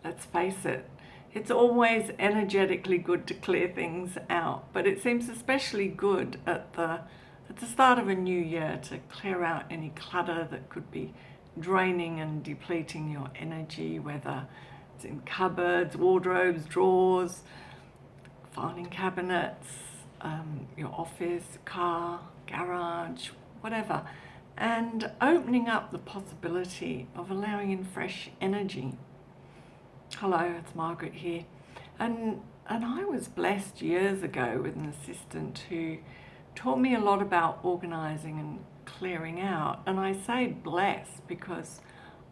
let's face it, it's always energetically good to clear things out, but it seems especially good at the start of a new year to clear out any clutter that could be draining and depleting your energy, whether it's in cupboards, wardrobes, drawers, filing cabinets, your office, car, garage, whatever, and opening up the possibility of allowing in fresh energy. Hello, it's Margaret here, and I was blessed years ago with an assistant who taught me a lot about organising and clearing out. And I say blessed because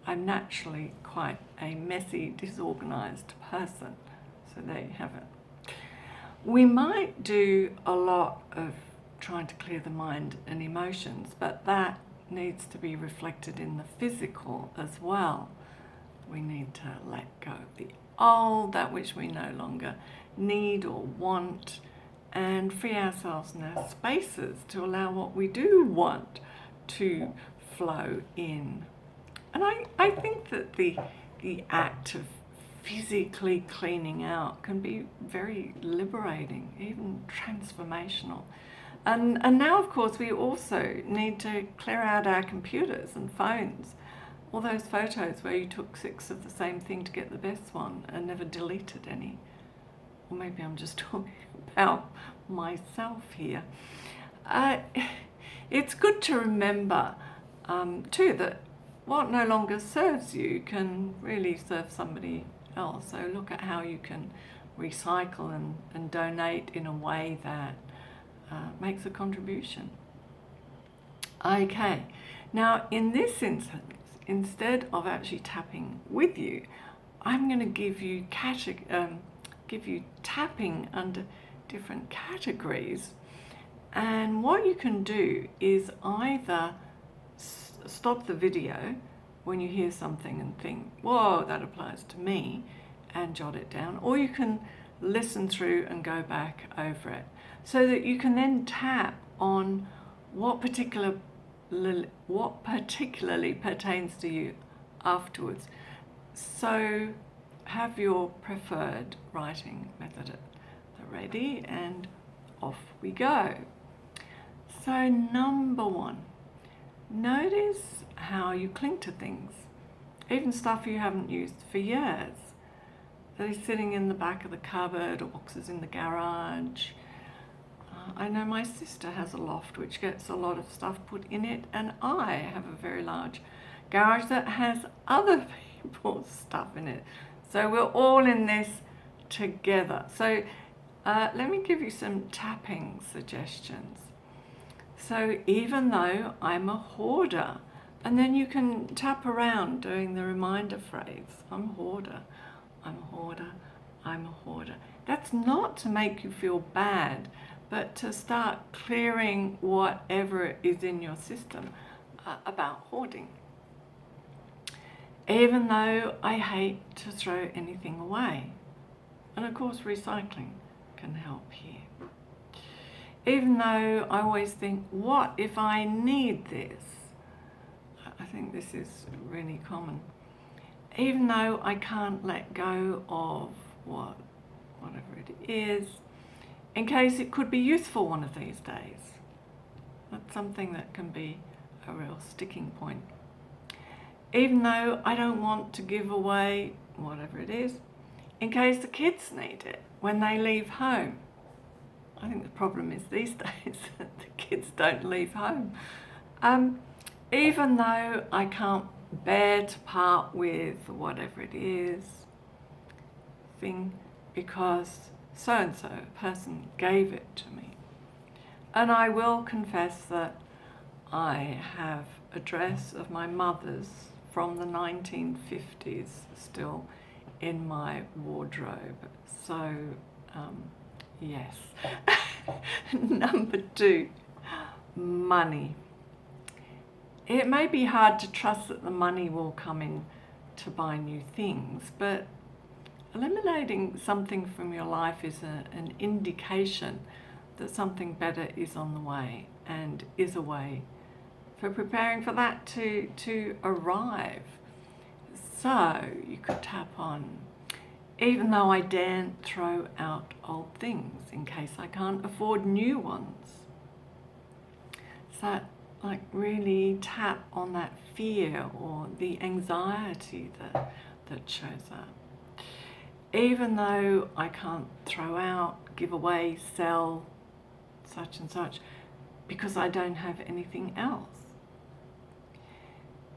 I'm naturally quite a messy, disorganised person. So there you have it. We might do a lot of trying to clear the mind and emotions, but that needs to be reflected in the physical as well. We need to let go of the old, that which we no longer need or want, and free ourselves in our spaces to allow what we do want to flow in. And I think that the act of physically cleaning out can be very liberating, even transformational. And now, of course, we also need to clear out our computers and phones. All those photos where you took 6 of the same thing to get the best one and never deleted any. Or maybe I'm just talking about myself here. It's good to remember too that what no longer serves you can really serve somebody else. So look at how you can recycle and donate in a way that makes a contribution. Okay, now in this instance, instead of actually tapping with you, I'm going to give you tapping under different categories. And what you can do is either stop the video when you hear something and think, whoa, that applies to me, and jot it down, or you can listen through and go back over it so that you can then tap on what particularly pertains to you afterwards. So have your preferred writing method ready, and off we go. So number 1, notice how you cling to things, even stuff you haven't used for years, that is sitting in the back of the cupboard or boxes in the garage. I know my sister has a loft which gets a lot of stuff put in it, and I have a very large garage that has other people's stuff in it. So we're all in this together. So let me give you some tapping suggestions. So even though I'm a hoarder, and then you can tap around doing the reminder phrase, I'm a hoarder, I'm a hoarder, I'm a hoarder. That's not to make you feel bad, but to start clearing whatever is in your system about hoarding. Even though I hate to throw anything away. And of course recycling can help here. Even though I always think, what if I need this? I think this is really common. Even though I can't let go of whatever it is, in case it could be useful one of these days. That's something that can be a real sticking point. Even though I don't want to give away whatever it is, in case the kids need it when they leave home. I think the problem is these days that the kids don't leave home. Even though I can't bear to part with whatever it is, thing, because so-and-so person gave it to me. And I will confess that I have a dress of my mother's from the 1950s still in my wardrobe. So, yes. Number 2, money. It may be hard to trust that the money will come in to buy new things, but eliminating something from your life is an indication that something better is on the way and is a way for preparing for that to arrive. So you could tap on even though I daren't throw out old things in case I can't afford new ones. So like really tap on that fear or the anxiety that shows up. Even though I can't throw out, give away, sell, such and such, because I don't have anything else.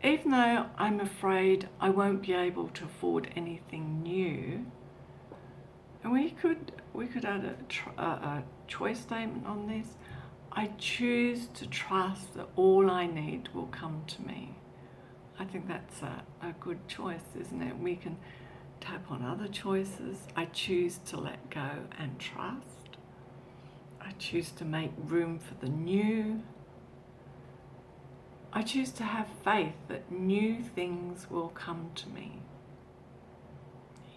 Even though I'm afraid I won't be able to afford anything new, and we could add a choice statement on this. I choose to trust that all I need will come to me. I think that's a good choice, isn't it? We can tap on other choices. I choose to let go and trust. I choose to make room for the new. I choose to have faith that new things will come to me.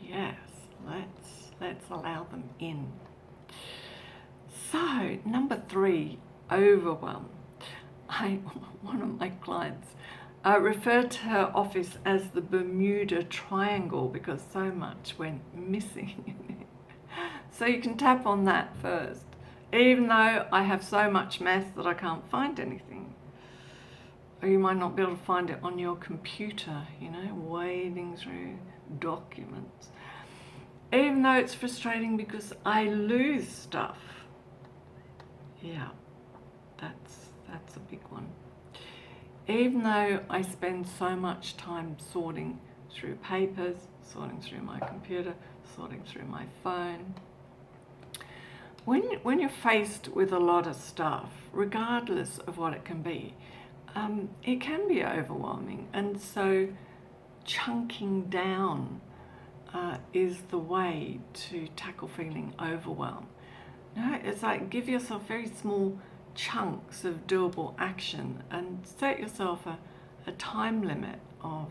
Yes, let's allow them in. So, number 3, overwhelm. One of my clients referred to her office as the Bermuda Triangle because so much went missing. So you can tap on that first. Even though I have so much mess that I can't find anything. Or you might not be able to find it on your computer, wading through documents. Even though it's frustrating because I lose stuff. Yeah, that's a big one. Even though I spend so much time sorting through papers, sorting through my computer, sorting through my phone. When you're faced with a lot of stuff, regardless of what it can be overwhelming. And so chunking down is the way to tackle feeling overwhelmed. It's like give yourself very small chunks of doable action and set yourself a time limit of,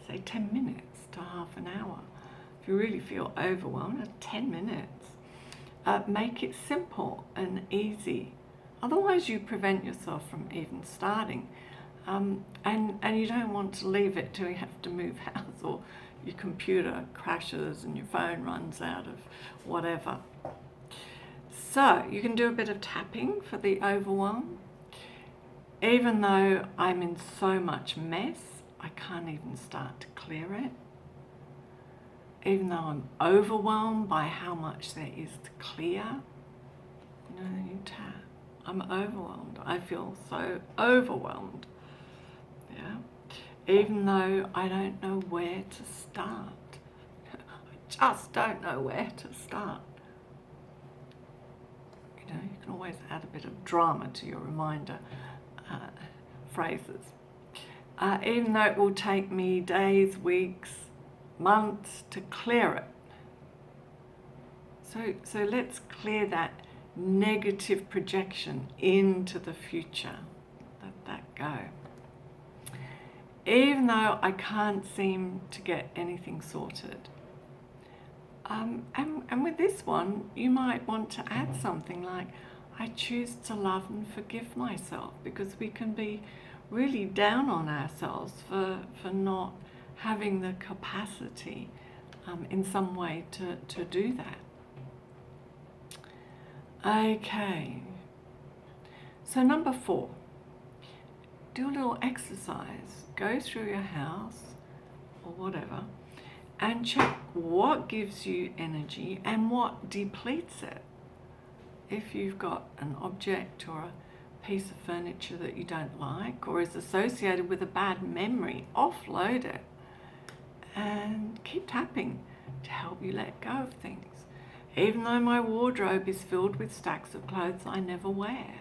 say, 10 minutes to half an hour. If you really feel overwhelmed, 10 minutes. Make it simple and easy. Otherwise, you prevent yourself from even starting. And you don't want to leave it till you have to move house or your computer crashes and your phone runs out of whatever. So you can do a bit of tapping for the overwhelm. Even though I'm in so much mess, I can't even start to clear it. Even though I'm overwhelmed by how much there is to clear, you tap. I'm overwhelmed. I feel so overwhelmed. Yeah. Even though I don't know where to start. I just don't know where to start. You can always add a bit of drama to your reminder phrases. Even though it will take me days, weeks, months to clear it. So let's clear that negative projection into the future. Let that go. Even though I can't seem to get anything sorted. And with this one, you might want to add something like, I choose to love and forgive myself, because we can be really down on ourselves for not having the capacity in some way to do that. Okay, so number 4, do a little exercise. Go through your house or whatever and check what gives you energy and what depletes it. If you've got an object or a piece of furniture that you don't like or is associated with a bad memory, offload it and keep tapping to help you let go of things. Even though my wardrobe is filled with stacks of clothes I never wear.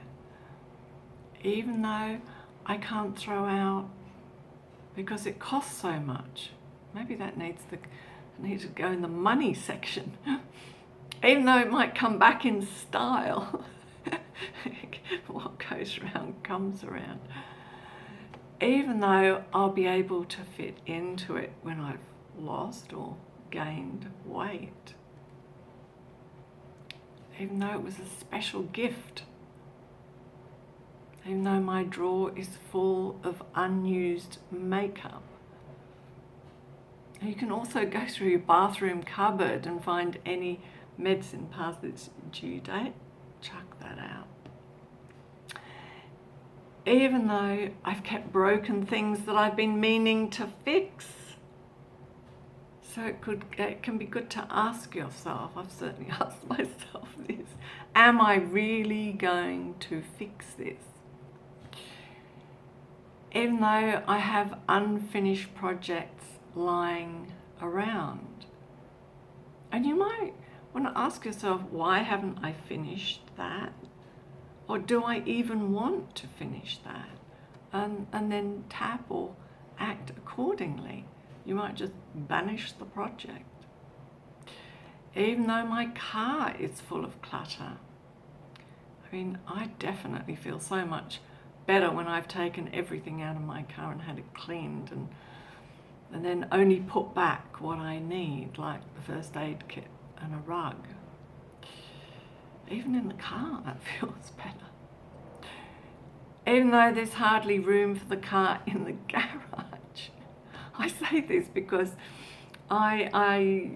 Even though I can't throw out because it costs so much. Maybe that needs to go in the money section. Even though it might come back in style. What goes around comes around. Even though I'll be able to fit into it when I've lost or gained weight. Even though it was a special gift. Even though my drawer is full of unused makeup. And you can also go through your bathroom cupboard and find any medicine past its due date. Chuck that out. Even though I've kept broken things that I've been meaning to fix. So it can be good to ask yourself, I've certainly asked myself this, am I really going to fix this? Even though I have unfinished projects lying around. And you might want to ask yourself, why haven't I finished that? Or do I even want to finish that? And then tap or act accordingly. You might just banish the project. Even though my car is full of clutter. I mean, I definitely feel so much better when I've taken everything out of my car and had it cleaned and then only put back what I need, like the first aid kit and a rug. Even in the car, that feels better. Even though there's hardly room for the car in the garage. I say this because I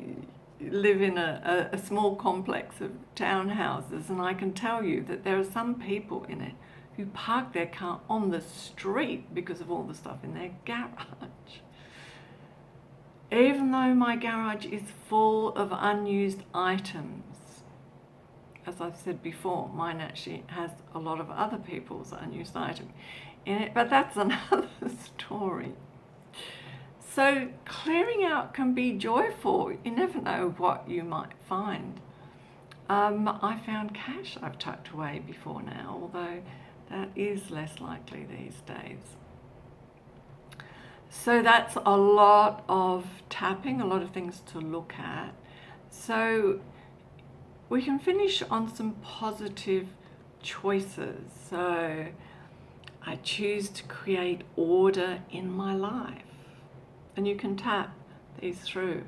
live in a small complex of townhouses, and I can tell you that there are some people in it who park their car on the street because of all the stuff in their garage. Even though my garage is full of unused items, as I've said before, mine actually has a lot of other people's unused items in it, but that's another story. So clearing out can be joyful. You never know what you might find. I found cash I've tucked away before now, although that is less likely these days. So that's a lot of tapping, a lot of things to look at. So we can finish on some positive choices. So I choose to create order in my life. And you can tap these through,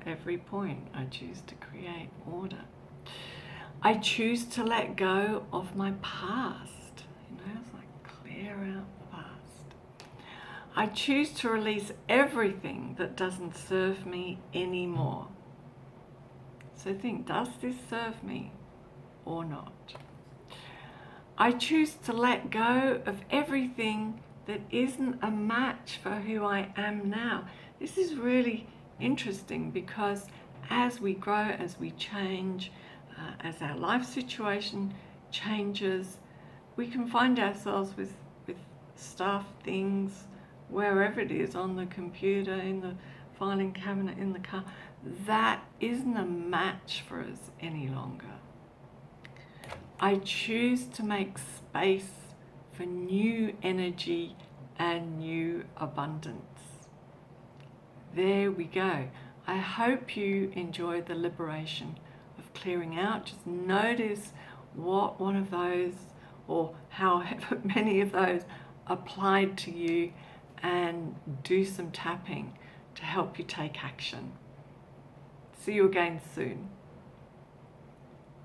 every point. I choose to create order. I choose to let go of my past. It's like clear out the past. I choose to release everything that doesn't serve me anymore. So think, does this serve me or not? I choose to let go of everything that isn't a match for who I am now. This is really interesting because as we grow, as we change, as our life situation changes, we can find ourselves with stuff, things, wherever it is, on the computer, in the filing cabinet, in the car, that isn't a match for us any longer. I choose to make space for new energy and new abundance. There we go. I hope you enjoy the liberation of clearing out. Just notice what one of those, or however many of those, applied to you, and do some tapping to help you take action. See you again soon.